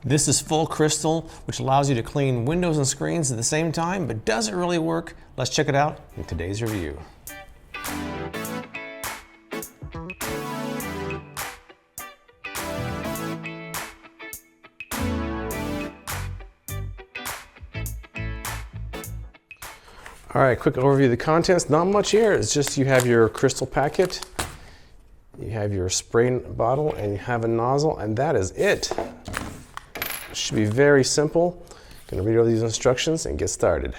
This is full crystal, which allows you to clean windows and screens at the same time, but does it really work? Let's check it out in today's review. All right, quick overview of the contents. Not much here. It's just you have your crystal packet, you have your spray bottle, and you have a nozzle, and that is it. It should be very simple. I'm gonna read over these instructions and get started.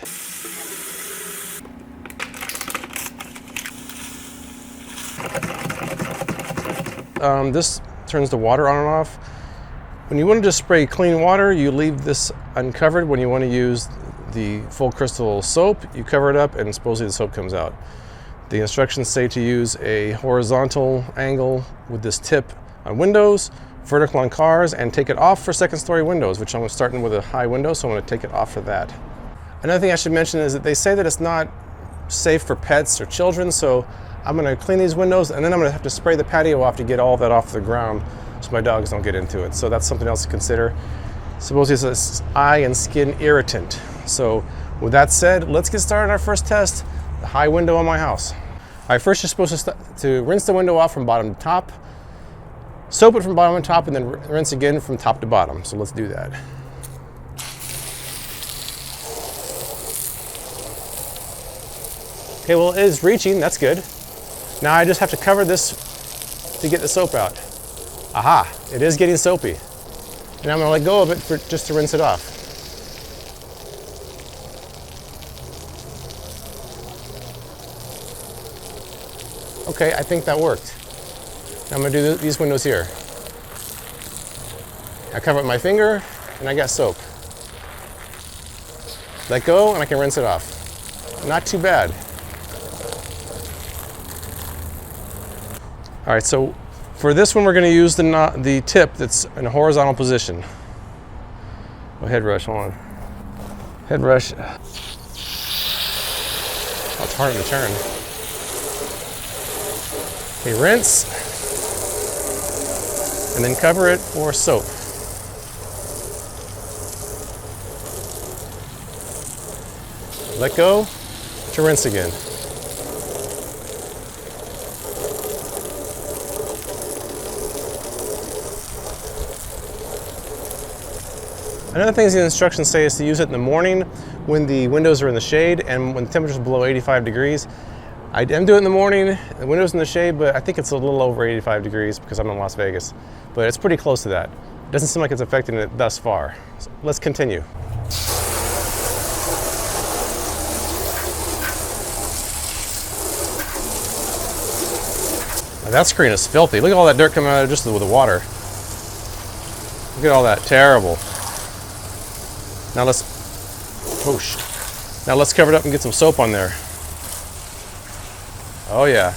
This turns the water on and off. When you want to just spray clean water, you leave this uncovered. When you want to use the full crystal soap, you cover it up and supposedly the soap comes out. The instructions say to use a horizontal angle with this tip on windows, vertical on cars, and take it off for second story windows, which I'm starting with a high window, so I'm going to take it off for that. Another thing I should mention is that they say that it's not safe for pets or children, so I'm going to clean these windows and then I'm going to have to spray the patio off to get all that off the ground so my dogs don't get into it. So that's something else to consider. Supposedly it's an eye and skin irritant. So with that said, let's get started on our first test, the high window on my house. All right, first you're supposed to rinse the window off from bottom to top, soap it from bottom to top, and then rinse again from top to bottom. So let's do that. Okay, well it is reaching, that's good. Now I just have to cover this to get the soap out. Aha, it is getting soapy. And I'm gonna let go of it just to rinse it off. Okay, I think that worked. Now I'm gonna do these windows here. I cover it with my finger and I got soap. Let go and I can rinse it off. Not too bad. All right, so for this one we're gonna use the tip that's in a horizontal position. Oh, head rush, hold on. Head rush. Oh, it's hard to turn. Okay, rinse, and then cover it for soap. Let go to rinse again. Another thing the instructions say is to use it in the morning when the windows are in the shade and when the temperature's below 85 degrees. I am doing it in the morning, the window's in the shade, but I think it's a little over 85 degrees because I'm in Las Vegas. But it's pretty close to that. It doesn't seem like it's affecting it thus far. So let's continue. Now that screen is filthy. Look at all that dirt coming out of just with the water. Look at all that, terrible. Now let's, whoosh. Now let's cover it up and get some soap on there. Oh yeah.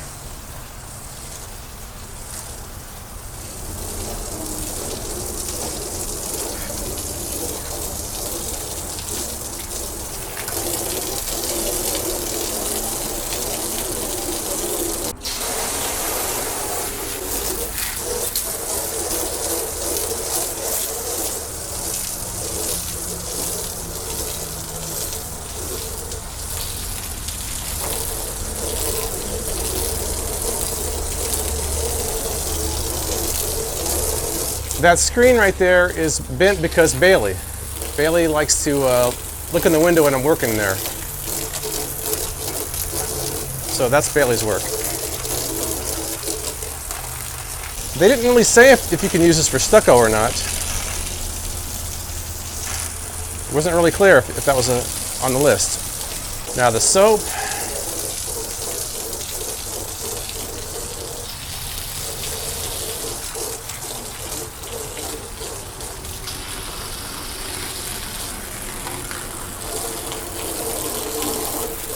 That screen right there is bent because Bailey likes to look in the window when I'm working there. So that's Bailey's work. They didn't really say if you can use this for stucco or not. It wasn't really clear if that was on the list. Now the soap.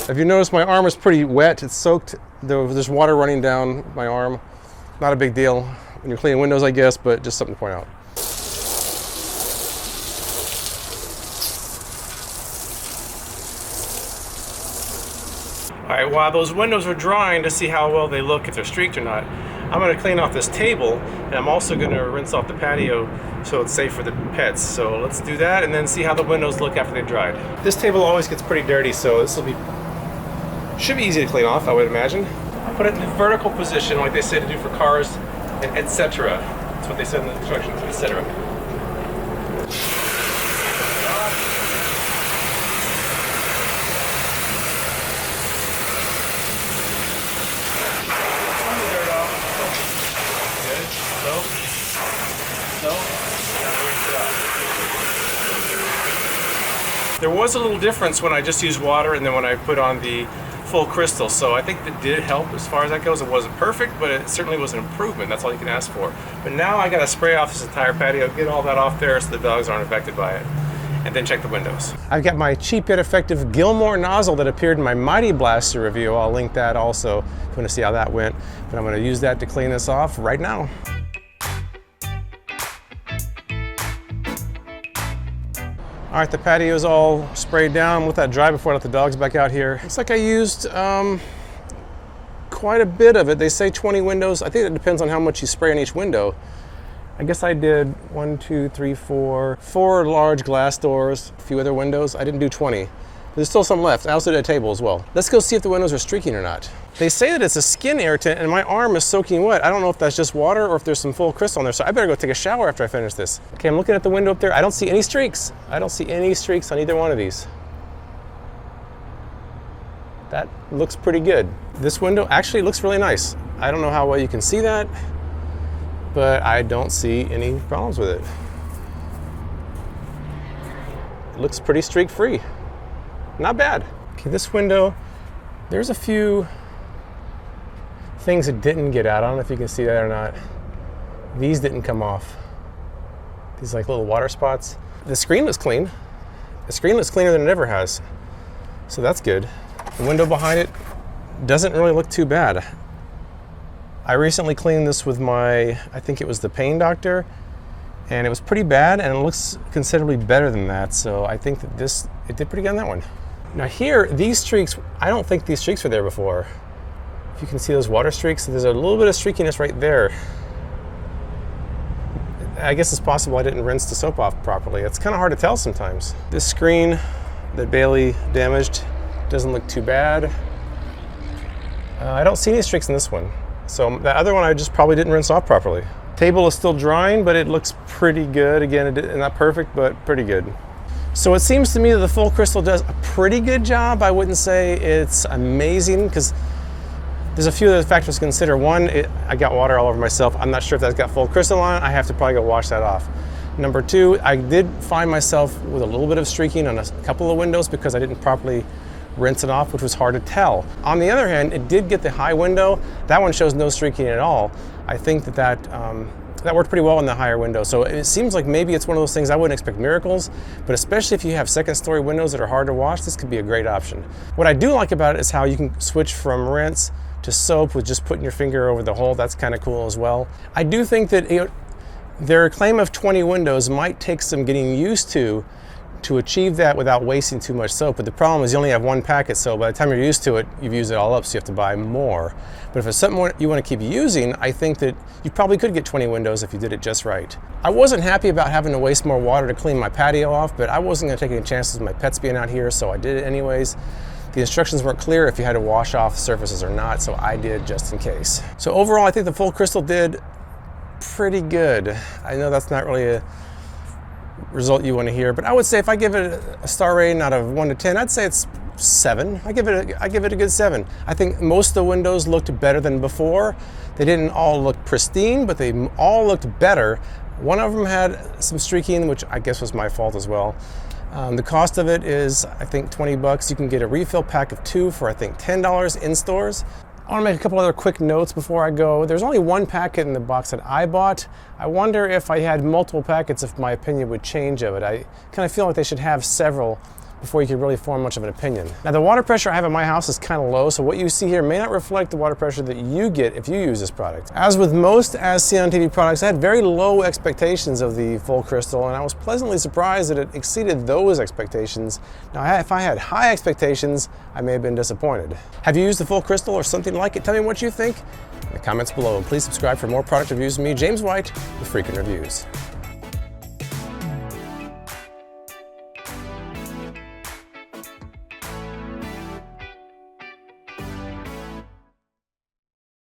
If you notice, my arm is pretty wet. It's soaked. There's water running down my arm. Not a big deal when you're cleaning windows, I guess, but just something to point out. All right, while those windows are drying to see how well they look, if they're streaked or not, I'm going to clean off this table, and I'm also going to rinse off the patio so it's safe for the pets. So let's do that and then see how the windows look after they've dried. This table always gets pretty dirty, so this should be easy to clean off, I would imagine. Put it in the vertical position like they say to do for cars, and etc. That's what they said in the instructions, etc. There was a little difference when I just used water and then when I put on the full crystal, so I think that did help as far as that goes. It wasn't perfect, but it certainly was an improvement. That's all you can ask for. But now I gotta spray off this entire patio, get all that off there so the dogs aren't affected by it, and then check the windows. I've got my cheap yet effective Gilmore nozzle that appeared in my Mighty Blaster review. I'll link that also if you want to see how that went. But I'm gonna use that to clean this off right now. All right, the patio's all sprayed down. Let that dry before I let the dogs back out here. Looks like I used quite a bit of it. They say 20 windows. I think it depends on how much you spray on each window. I guess I did 4 large glass doors, a few other windows. I didn't do 20. There's still some left. I also did a table as well. Let's go see if the windows are streaking or not. They say that it's a skin irritant and my arm is soaking wet. I don't know if that's just water or if there's some full crystal on there, so I better go take a shower after I finish this. Okay, I'm looking at the window up there. I don't see any streaks. I don't see any streaks on either one of these. That looks pretty good. This window actually looks really nice. I don't know how well you can see that, but I don't see any problems with it. It looks pretty streak free. Not bad. Okay, this window, there's a few things that didn't get out. I don't know if you can see that or not. These didn't come off. These like little water spots. The screen looks clean. The screen looks cleaner than it ever has. So that's good. The window behind it doesn't really look too bad. I recently cleaned this with my, I think it was the Pain Doctor, and it was pretty bad, and it looks considerably better than that. So I think that it did pretty good on that one. Now here, these streaks, I don't think these streaks were there before. If you can see those water streaks, there's a little bit of streakiness right there. I guess it's possible I didn't rinse the soap off properly. It's kind of hard to tell sometimes. This screen that Bailey damaged doesn't look too bad. I don't see any streaks in this one. So the other one I just probably didn't rinse off properly. Table is still drying, but it looks pretty good. Again, not perfect, but pretty good. So it seems to me that the full crystal does a pretty good job. I wouldn't say it's amazing because there's a few other factors to consider. One, I got water all over myself. I'm not sure if that's got full crystal on it. I have to probably go wash that off. Number two, I did find myself with a little bit of streaking on a couple of windows because I didn't properly rinse it off, which was hard to tell. On the other hand, it did get the high window. That one shows no streaking at all. I think that worked pretty well in the higher window. So it seems like maybe it's one of those things I wouldn't expect miracles, but especially if you have second story windows that are hard to wash, this could be a great option. What I do like about it is how you can switch from rinse to soap with just putting your finger over the hole. That's kind of cool as well. I do think that their claim of 20 windows might take some getting used to achieve that without wasting too much soap. But the problem is you only have one packet, so by the time you're used to it, you've used it all up, so you have to buy more. But if it's something you want to keep using, I think that you probably could get 20 windows if you did it just right. I wasn't happy about having to waste more water to clean my patio off, but I wasn't going to take any chances with my pets being out here, so I did it anyways. The instructions weren't clear if you had to wash off surfaces or not, so I did just in case. So overall, I think the full crystal did pretty good. I know that's not really a result you want to hear, but I would say if I give it a star rating out of 1 to 10, I'd say it's 7. I give it a good 7. I think most of the windows looked better than before. They didn't all look pristine, but they all looked better. One of them had some streaking, which I guess was my fault as well. The cost of it is, I think, 20 bucks. You can get a refill pack of 2 for, I think, $10 in stores. I want to make a couple other quick notes before I go. There's only one packet in the box that I bought. I wonder if I had multiple packets, if my opinion would change of it. I kind of feel like they should have several before you can really form much of an opinion. Now, the water pressure I have in my house is kind of low, so what you see here may not reflect the water pressure that you get if you use this product. As with most As Seen on TV products, I had very low expectations of the full crystal, and I was pleasantly surprised that it exceeded those expectations. Now, if I had high expectations, I may have been disappointed. Have you used the full crystal or something like it? Tell me what you think in the comments below, and please subscribe for more product reviews from me, James White, with Freakin' Reviews.